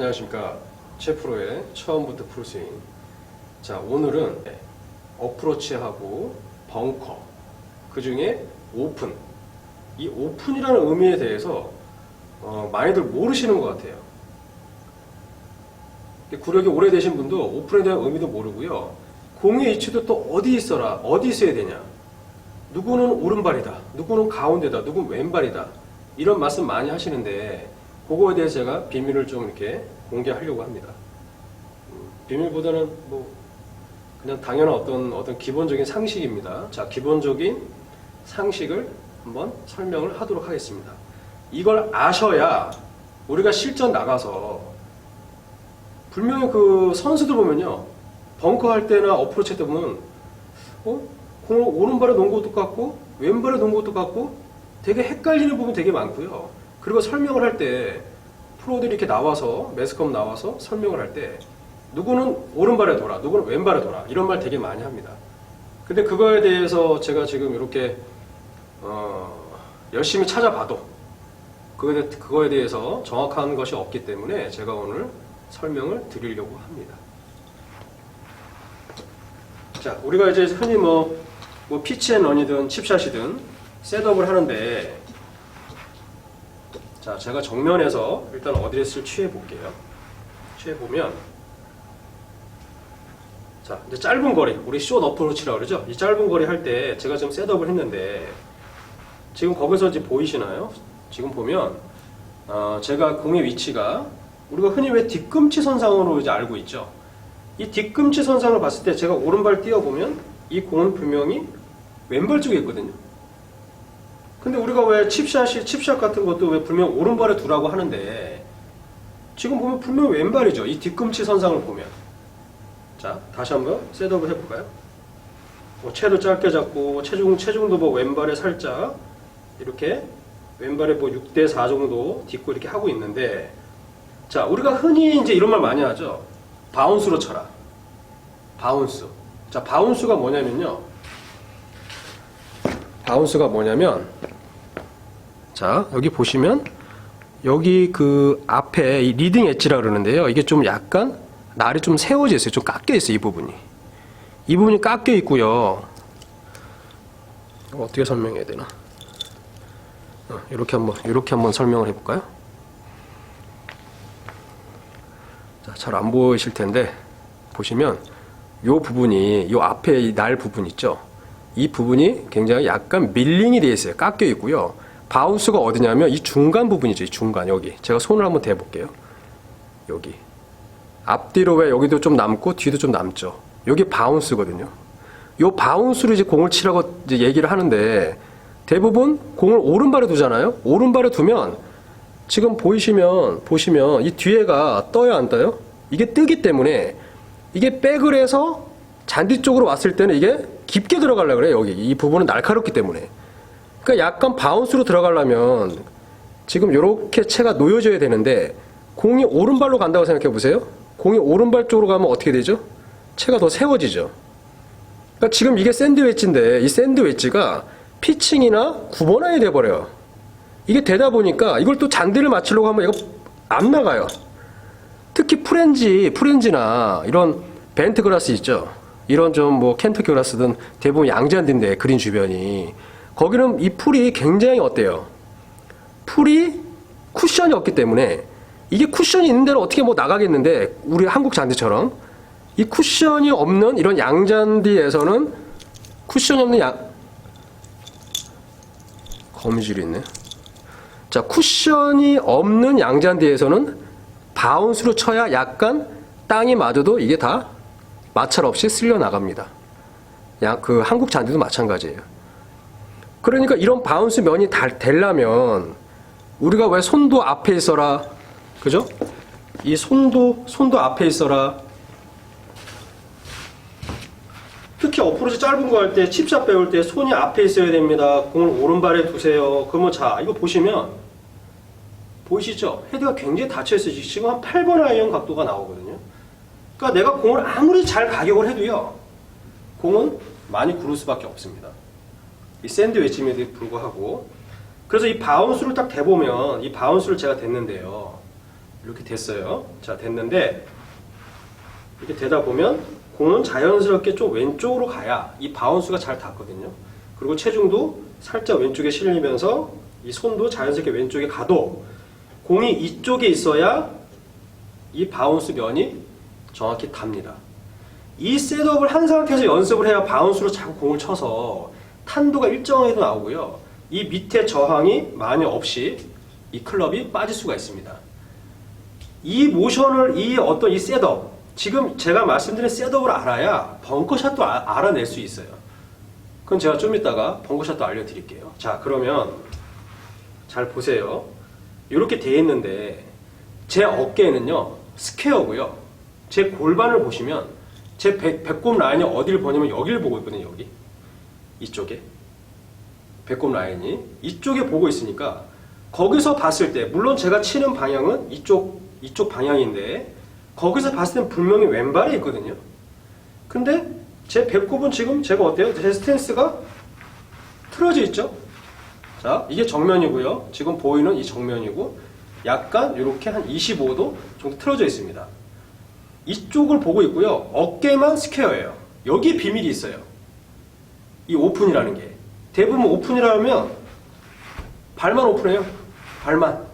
안녕하십니까. 최프로의 처음부터 풀스윙. 자, 오늘은 어프로치하고 벙커, 그 중에 오픈. 이 오픈이라는 의미에 대해서 많이들 모르시는 것 같아요. 구력이 오래되신 분도 오픈에 대한 의미도 모르고요. 공의 위치도 또 어디 있어라, 어디 있어야 되냐. 누구는 오른발이다, 누구는 가운데다, 누구는 왼발이다. 이런 말씀 많이 하시는데 그거에 대해서 제가 비밀을 좀 이렇게 공개하려고 합니다. 비밀보다는 뭐 그냥 당연한 어떤 기본적인 상식입니다. 자, 기본적인 상식을 한번 설명을 하도록 하겠습니다. 이걸 아셔야 우리가 실전 나가서 분명히 그 선수들 보면요, 벙커 할 때나 어프로치 할 때 보면 공을 오른발에 놓은 것도 같고 왼발에 놓은 것도 같고 되게 헷갈리는 부분 되게 많고요. 그리고 설명을 할 때 프로들이 이렇게 나와서 매스컴 나와서 설명을 할 때 누구는 오른발에 돌아, 누구는 왼발에 돌아, 이런 말 되게 많이 합니다. 근데 그거에 대해서 제가 지금 이렇게 열심히 찾아봐도 그거에 대해서 정확한 것이 없기 때문에 제가 오늘 설명을 드리려고 합니다. 자, 우리가 이제 흔히 뭐 피치앤런이든 칩샷이든 셋업을 하는데, 자, 제가 정면에서 일단 어드레스를 취해 볼게요. 취해 보면, 자, 이제 짧은 거리, 우리 숏 어프로치라고 그러죠? 이 짧은 거리 할 때 제가 지금 셋업을 했는데, 지금 거기서 이제 보이시나요? 지금 보면, 제가 공의 위치가 우리가 흔히 왜 뒤꿈치 선상으로 이제 알고 있죠? 이 뒤꿈치 선상을 봤을 때 제가 오른발 띄워보면 이 공은 분명히 왼발 쪽에 있거든요. 근데 우리가 왜 칩샷 같은 것도 왜 분명 오른발에 두라고 하는데 지금 보면 분명 왼발이죠. 이 뒤꿈치 선상을 보면. 자, 다시 한번 셋업을 해볼까요? 채도 짧게 잡고 체중도 뭐 왼발에 살짝 이렇게 왼발에 뭐 6대4 정도 딛고 이렇게 하고 있는데, 자, 우리가 흔히 이제 이런 말 많이 하죠. 바운스로 쳐라. 바운스. 자, 바운스가 뭐냐면요. 바운스가 뭐냐면, 자, 여기 보시면, 여기 그 앞에 이 리딩 엣지라 그러는데요. 이게 좀 약간 날이 좀 세워져 있어요. 좀 깎여 있어요. 이 부분이. 이 부분이 깎여 있고요. 어떻게 설명해야 되나? 이렇게 한번 설명을 해볼까요? 자, 잘 안 보이실 텐데, 보시면, 요 부분이, 요 앞에 이 날 부분 있죠? 이 부분이 굉장히 약간 밀링이 되어 있어요. 깎여 있고요. 바운스가 어디냐면, 이 중간 부분이죠. 이 중간, 여기. 제가 손을 한번 대볼게요. 여기. 앞뒤로 왜 여기도 좀 남고, 뒤도 좀 남죠? 여기 바운스거든요. 요 바운스로 이제 공을 치라고 이제 얘기를 하는데, 대부분 공을 오른발에 두잖아요? 오른발에 두면, 지금 보시면 이 뒤에가 떠요, 안 떠요? 이게 뜨기 때문에 이게 백을 해서 잔디 쪽으로 왔을 때는 이게 깊게 들어가려고 그래요. 여기 이 부분은 날카롭기 때문에. 그러니까 약간 바운스로 들어가려면 지금 이렇게 채가 놓여져야 되는데, 공이 오른발로 간다고 생각해 보세요. 공이 오른발 쪽으로 가면 어떻게 되죠? 채가 더 세워지죠. 그러니까 지금 이게 샌드 웨지인데 이 샌드 웨지가 피칭이나 9번 아이 돼버려요. 이게 되다 보니까 이걸 또 잔디를 맞추려고 하면 이거 안 나가요. 특히 프렌지나 이런 벤트 그라스 있죠. 이런 좀 뭐 켄터키 그라스든 대부분 양잔디인데 그린 주변이, 거기는 이 풀이 굉장히 어때요? 풀이 쿠션이 없기 때문에, 이게 쿠션이 있는 데는 어떻게 뭐 나가겠는데, 우리 한국 잔디처럼 이 쿠션이 없는 이런 양잔디에서는 쿠션이 없는 거미줄이 있네. 자, 쿠션이 없는 양잔디에서는 바운스로 쳐야 약간 땅이 맞아도 이게 다 마찰 없이 쓸려 나갑니다. 그 한국 잔디도 마찬가지예요. 그러니까 이런 바운스 면이 되려면 우리가 왜 손도 앞에 있어라, 그죠? 이 손도 앞에 있어라. 특히 어프로치 짧은 거 할 때, 칩샷 배울 때 손이 앞에 있어야 됩니다. 공을 오른발에 두세요. 그러면 자, 이거 보시면 보이시죠? 헤드가 굉장히 닫혀있어요. 지금 한 8번 아이언 각도가 나오거든요. 그러니까 내가 공을 아무리 잘 가격을 해도요, 공은 많이 구를 수밖에 없습니다. 이 샌드 웨지임에도 불구하고. 그래서 이 바운스를 딱 대보면, 이 바운스를 제가 댔는데요. 이렇게 됐어요. 자, 됐는데 이렇게 되다 보면 공은 자연스럽게 좀 왼쪽으로 가야 이 바운스가 잘 닿거든요. 그리고 체중도 살짝 왼쪽에 실리면서 이 손도 자연스럽게 왼쪽에 가도 공이 이쪽에 있어야 이 바운스 면이 정확히 닿습니다. 이 셋업을 한 상태에서 연습을 해야 바운스로 자꾸 공을 쳐서 탄도가 일정하게도 나오고요. 이 밑에 저항이 만약 없이 이 클럽이 빠질 수가 있습니다. 이 모션을, 이 셋업, 지금 제가 말씀드린 셋업을 알아야 벙커샷도 알아낼 수 있어요. 그건 제가 좀 이따가 벙커샷도 알려드릴게요. 자, 그러면 잘 보세요. 이렇게 돼 있는데 제 어깨는요 스퀘어고요. 제 골반을 보시면 제 배꼽 라인이 어디를 보냐면 여기를 보고 있거든요. 여기 이쪽에 배꼽 라인이 이쪽에 보고 있으니까 거기서 봤을 때 물론 제가 치는 방향은 이쪽 방향인데 거기서 봤을 땐 분명히 왼발에 있거든요. 근데 제 배꼽은 지금 제가 어때요? 제 스탠스가 틀어져 있죠? 자, 이게 정면이고요. 지금 보이는 이 정면이고 약간 이렇게 한 25도 정도 틀어져 있습니다. 이쪽을 보고 있고요. 어깨만 스퀘어예요. 여기 비밀이 있어요. 이 오픈이라는 게. 대부분 오픈이라면 발만 오픈해요. 발만.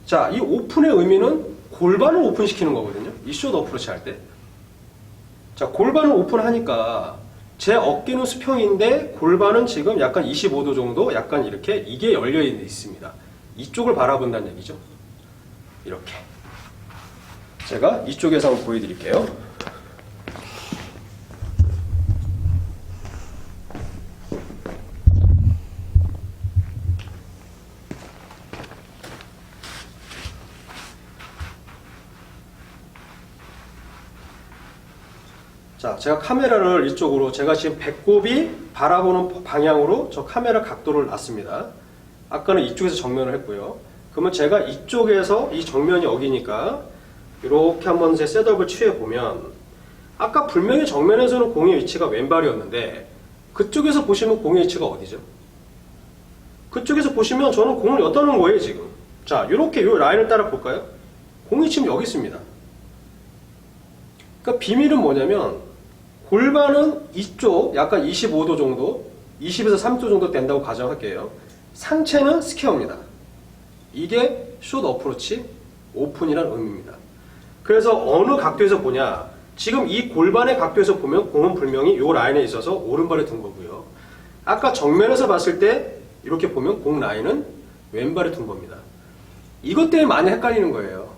자, 이 오픈의 의미는 골반을 오픈시키는 거거든요. 이 숏 어프로치 할 때. 자, 골반을 오픈하니까 제 어깨는 수평인데 골반은 지금 약간 25도 정도 약간 이렇게 이게 열려 있습니다. 이쪽을 바라본다는 얘기죠. 이렇게. 제가 이쪽에서 한번 보여드릴게요. 자, 제가 카메라를 이쪽으로 제가 지금 배꼽이 바라보는 방향으로 저 카메라 각도를 놨습니다. 아까는 이쪽에서 정면을 했고요. 그러면 제가 이쪽에서 이 정면이 여기니까 이렇게 한번 제 셋업을 취해 보면 아까 분명히 정면에서는 공의 위치가 왼발이었는데 그쪽에서 보시면 공의 위치가 어디죠? 그쪽에서 보시면 저는 공을 여다 놓은 거예요 지금. 자, 이렇게 이 라인을 따라 볼까요? 공이 지금 여기 있습니다. 그러니까 비밀은 뭐냐면 골반은 이쪽 약간 25도 정도 20에서 30도 정도 된다고 가정할게요. 상체는 스퀘어입니다. 이게 숏 어프로치 오픈이라는 의미입니다. 그래서 어느 각도에서 보냐, 지금 이 골반의 각도에서 보면 공은 분명히 이 라인에 있어서 오른발에 둔 거고요. 아까 정면에서 봤을 때 이렇게 보면 공 라인은 왼발에 둔 겁니다. 이것 때문에 많이 헷갈리는 거예요.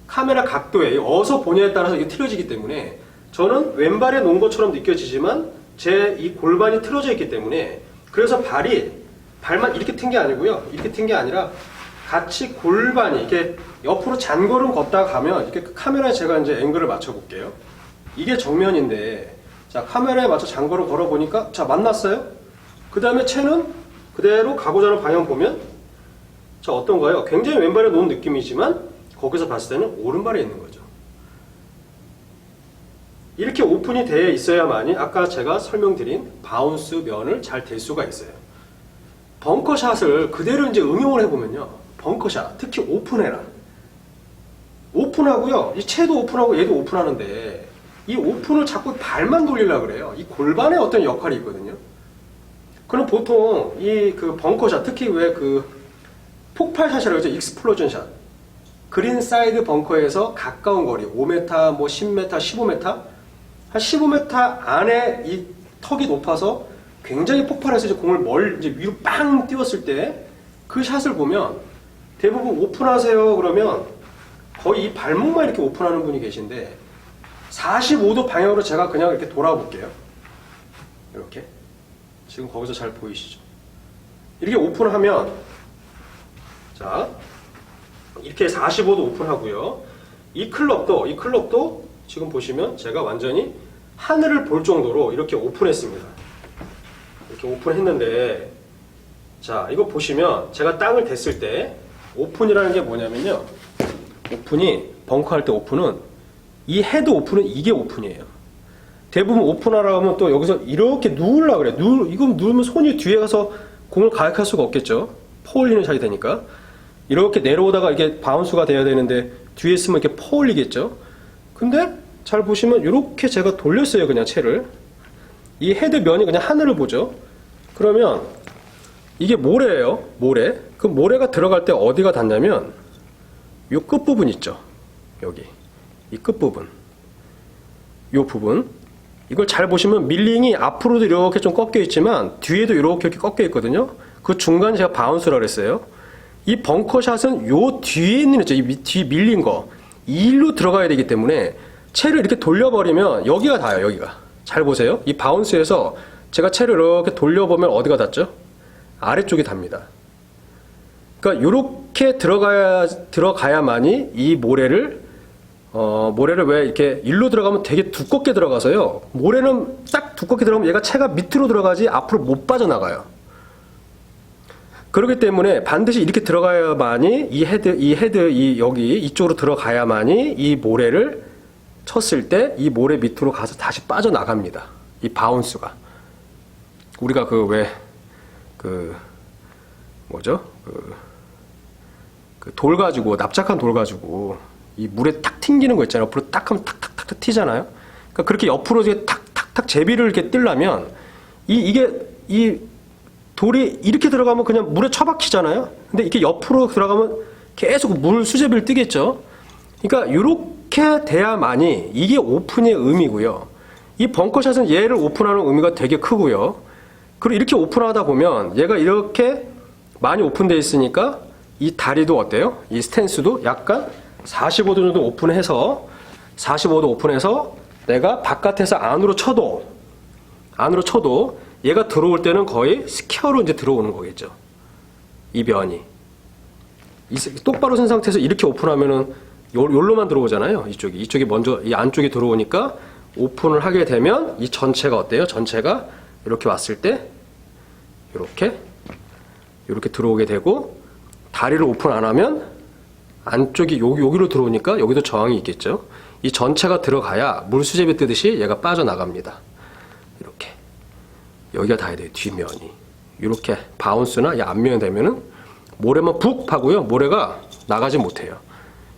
카메라 각도에 어디서 보냐에 따라서 이게 틀어지기 때문에 저는 왼발에 놓은 것처럼 느껴지지만 제 이 골반이 틀어져 있기 때문에 그래서 발만 이렇게 튼 게 아니고요. 이렇게 튼 게 아니라 같이 골반이 이렇게 옆으로 잔걸음 걷다가 가면 이렇게 카메라에 제가 이제 앵글을 맞춰 볼게요. 이게 정면인데 자, 카메라에 맞춰 잔걸음 걸어 보니까 자, 만났어요? 그 다음에 채는 그대로 가고자 하는 방향 보면 자, 어떤가요? 굉장히 왼발에 놓은 느낌이지만 거기서 봤을 때는 오른발에 있는 거죠. 이렇게 오픈이 되어 있어야만이 아까 제가 설명드린 바운스 면을 잘 댈 수가 있어요. 벙커샷을 그대로 이제 응용을 해보면요. 벙커샷, 특히 오픈해라. 오픈하고요. 이 채도 오픈하고 얘도 오픈하는데 이 오픈을 자꾸 발만 돌리려고 그래요. 이 골반에 어떤 역할이 있거든요. 그럼 보통 이 그 벙커샷, 특히 왜 그 폭발샷이라고 하죠. 익스플로전 샷. 그린 사이드 벙커에서 가까운 거리, 5m, 뭐 10m, 15m, 한 15m 안에 이 턱이 높아서 굉장히 폭발해서 이제 공을 이제 위로 빵 띄웠을 때 그 샷을 보면 대부분 오픈하세요 그러면 거의 이 발목만 이렇게 오픈하는 분이 계신데 45도 방향으로 제가 그냥 이렇게 돌아볼게요. 이렇게. 지금 거기서 잘 보이시죠? 이렇게 오픈하면 자, 이렇게 45도 오픈하고요. 이 클럽도 지금 보시면 제가 완전히 하늘을 볼 정도로 이렇게 오픈했습니다. 이렇게 오픈했는데 자, 이거 보시면 제가 땅을 댔을 때 오픈이라는 게 뭐냐면요. 오픈이 벙커 할 때 오픈은 이 헤드 오픈은 이게 오픈이에요. 대부분 오픈하라고 하면 또 여기서 이렇게 누우려고 그래. 이거 누우면 손이 뒤에 가서 공을 가격할 수가 없겠죠. 퍼올리는 샷이 되니까. 이렇게 내려오다가 이게 바운스가 돼야 되는데 뒤에 있으면 이렇게 퍼올리겠죠. 근데 잘 보시면 이렇게 제가 돌렸어요. 그냥 채를. 이 헤드 면이 그냥 하늘을 보죠. 그러면 이게 모래예요. 모래. 그 모래가 들어갈 때 어디가 닿냐면 이 끝부분 있죠. 여기. 이 끝부분. 이 부분. 이걸 잘 보시면 밀링이 앞으로도 이렇게 좀 꺾여 있지만 뒤에도 이렇게 꺾여 있거든요. 그 중간에 제가 바운스라고 그랬어요. 이 벙커샷은 요 뒤에 있는 있죠. 이 뒤 밀린 거. 이 일로 들어가야 되기 때문에 채를 이렇게 돌려버리면 여기가 닿아요. 여기가. 잘 보세요. 이 바운스에서 제가 채를 이렇게 돌려보면 어디가 닿죠? 아래쪽이 닿습니다. 그러니까 이렇게 들어가야만이 이 모래를 왜 이렇게 일로 들어가면 되게 두껍게 들어가서요. 모래는 딱 두껍게 들어가면 얘가 채가 밑으로 들어가지 앞으로 못 빠져나가요. 그렇기 때문에 반드시 이렇게 들어가야만이 여기 이쪽으로 들어가야만이 이 모래를 쳤을 때 이 모래 밑으로 가서 다시 빠져나갑니다. 이 바운스가. 우리가 돌 가지고, 납작한 돌 가지고 이 물에 탁 튕기는 거 있잖아요. 옆으로 딱 하면 탁탁탁 튀잖아요. 그러니까 그렇게 옆으로 이렇게 탁탁탁 제비를 이렇게 뜨려면 이 돌이 이렇게 들어가면 그냥 물에 처박히잖아요. 근데 이렇게 옆으로 들어가면 계속 물 수제비를 뜨겠죠. 그러니까 이렇게 돼야만이 이게 오픈의 의미고요. 이 벙커샷은 얘를 오픈하는 의미가 되게 크고요. 그리고 이렇게 오픈하다 보면 얘가 이렇게 많이 오픈되어 있으니까 이 다리도 어때요? 이 스탠스도 약간 45도 정도 오픈해서 45도 오픈해서 내가 바깥에서 안으로 쳐도 얘가 들어올 때는 거의 스퀘어로 이제 들어오는 거겠죠. 이 면이. 똑바로 선 상태에서 이렇게 오픈하면은 요로만 들어오잖아요. 이쪽이 먼저 이 안쪽에 들어오니까 오픈을 하게 되면 이 전체가 어때요? 전체가 이렇게 왔을 때 이렇게 들어오게 되고 다리를 오픈 안 하면 안쪽이 여기로 들어오니까 여기도 저항이 있겠죠. 이 전체가 들어가야 물수제비 뜨듯이 얘가 빠져나갑니다. 이렇게. 여기가 닿아야 돼요. 뒷면이. 이렇게 바운스나 이 앞면이 되면은 모래만 푹 파고요. 모래가 나가지 못해요.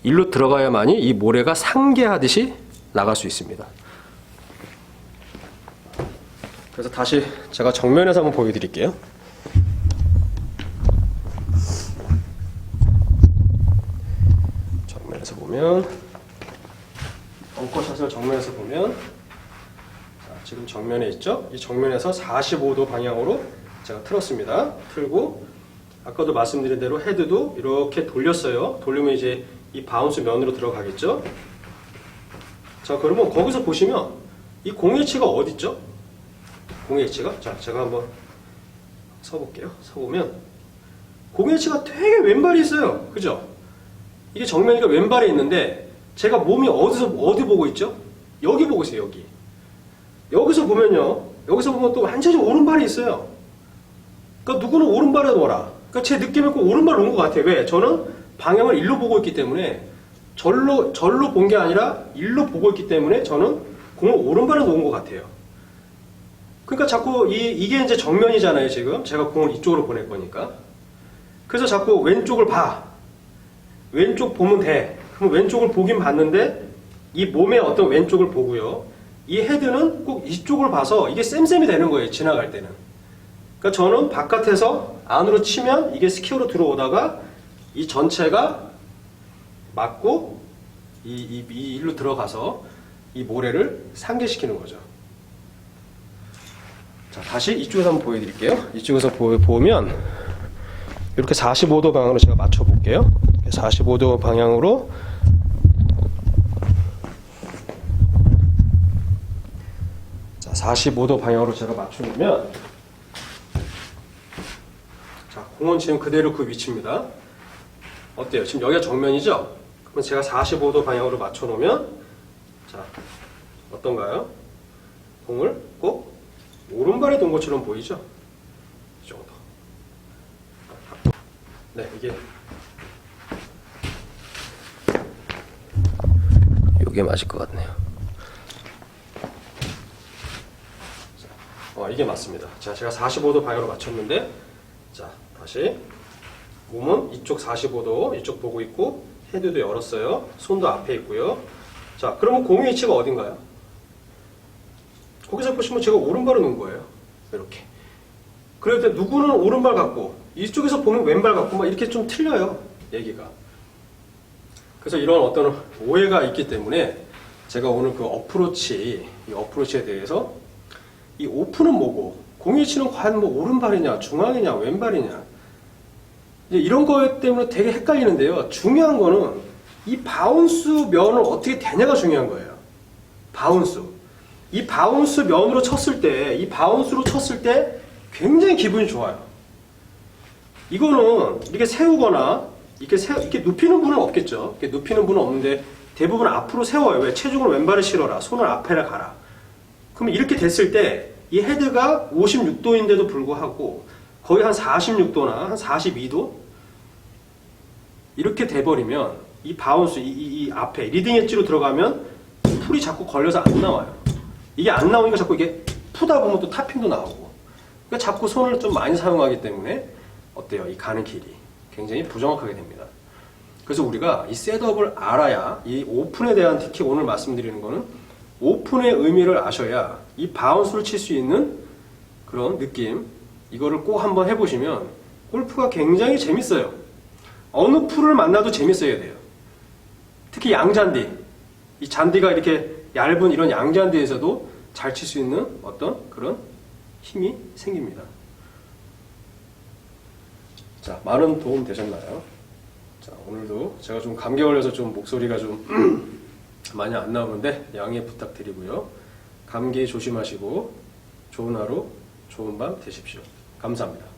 일로 들어가야만이 이 모래가 상계하듯이 나갈 수 있습니다. 그래서 다시 제가 정면에서 한번 보여드릴게요. 정면에서 보면 벙커샷을 정면에서 보면 자, 지금 정면에 있죠? 이 정면에서 45도 방향으로 제가 틀었습니다. 틀고 아까도 말씀드린 대로 헤드도 이렇게 돌렸어요. 돌리면 이제 이 바운스 면으로 들어가겠죠? 자, 그러면 거기서 보시면 이 공예치가 어디 있죠? 공예치가? 자, 제가 한번 서볼게요. 서보면 공예치가 되게 왼발이 있어요. 그죠? 이게 정면이가 왼발에 있는데 제가 몸이 어디 보고 있죠? 여기 보고 있어요. 여기. 여기서 보면요. 여기서 보면 또 완전히 오른발이 있어요. 그러니까 누구는 오른발에 놓아라. 그러니까 제 느낌에 꼭 오른발 놓은 것 같아요. 왜? 저는 방향을 일로 보고 있기 때문에 절로 본 게 아니라 일로 보고 있기 때문에 저는 공을 오른발에 놓은 것 같아요. 그러니까 자꾸 이게 이제 정면이잖아요. 지금 제가 공을 이쪽으로 보낼 거니까. 그래서 자꾸 왼쪽을 봐. 왼쪽 보면 돼. 그럼 왼쪽을 보긴 봤는데 이 몸의 어떤 왼쪽을 보고요. 이 헤드는 꼭 이쪽을 봐서 이게 쌤쌤이 되는 거예요. 지나갈 때는. 그러니까 저는 바깥에서 안으로 치면 이게 스퀘어로 들어오다가 이 전체가 맞고 이 일로 들어가서 이 모래를 상계시키는 거죠. 자, 다시 이쪽에서 한번 보여드릴게요. 이쪽에서 보면 이렇게 45도 방향으로 제가 맞춰 볼게요. 45도 방향으로 자, 45도 방향으로 제가 맞춰놓으면 자, 공은 지금 그대로 그 위치입니다. 어때요? 지금 여기가 정면이죠? 그럼 제가 45도 방향으로 맞춰놓으면 자, 어떤가요? 공을 꼭 오른발에 둔 것처럼 보이죠? 이 정도. 네, 이게 맞을 것 같네요. 자, 이게 맞습니다. 자, 제가 45도 방향으로 맞췄는데 자, 다시 몸은 이쪽 45도 이쪽 보고 있고 헤드도 열었어요. 손도 앞에 있고요. 자, 그러면 공의 위치가 어딘가요? 거기서 보시면 제가 오른발을 놓은 거예요. 이렇게. 그럴 때 누구는 오른발 갖고 이쪽에서 보면 왼발 갖고 막 이렇게 좀 틀려요. 얘기가. 그래서 이런 어떤 오해가 있기 때문에 제가 오늘 그 어프로치에 대해서 이 오픈은 뭐고 공의 위치는 과연 뭐 오른발이냐 중앙이냐 왼발이냐 이제 이런 것 때문에 되게 헷갈리는데요. 중요한 거는 이 바운스 면을 어떻게 되냐가 중요한 거예요. 바운스. 이 바운스 면으로 쳤을 때, 이 바운스로 쳤을 때 굉장히 기분이 좋아요. 이거는 이렇게 세우거나 이렇게 눕히는 분은 없겠죠. 이렇게 눕히는 분은 없는데 대부분 앞으로 세워요. 왜? 체중을 왼발에 실어라. 손을 앞에 가라. 그러면 이렇게 됐을 때 이 헤드가 56도인데도 불구하고 거의 한 46도나 한 42도 이렇게 돼버리면 이 바운스, 이 앞에 리딩 엣지로 들어가면 풀이 자꾸 걸려서 안 나와요. 이게 안 나오니까 자꾸 이게 푸다 보면 또 탑핑도 나오고. 그러니까 자꾸 손을 좀 많이 사용하기 때문에 어때요? 이 가는 길이 굉장히 부정확하게 됩니다. 그래서 우리가 이 셋업을 알아야 이 오픈에 대한 특히 오늘 말씀드리는 거는 오픈의 의미를 아셔야 이 바운스를 칠 수 있는 그런 느낌 이거를 꼭 한번 해보시면 골프가 굉장히 재밌어요. 어느 풀을 만나도 재밌어야 돼요. 특히 양잔디 이 잔디가 이렇게 얇은 이런 양잔디에서도 잘 칠 수 있는 어떤 그런 힘이 생깁니다. 자, 많은 도움 되셨나요? 자, 오늘도 제가 좀 감기 걸려서 좀 목소리가 좀 많이 안 나오는데 양해 부탁드리고요. 감기 조심하시고 좋은 하루, 좋은 밤 되십시오. 감사합니다.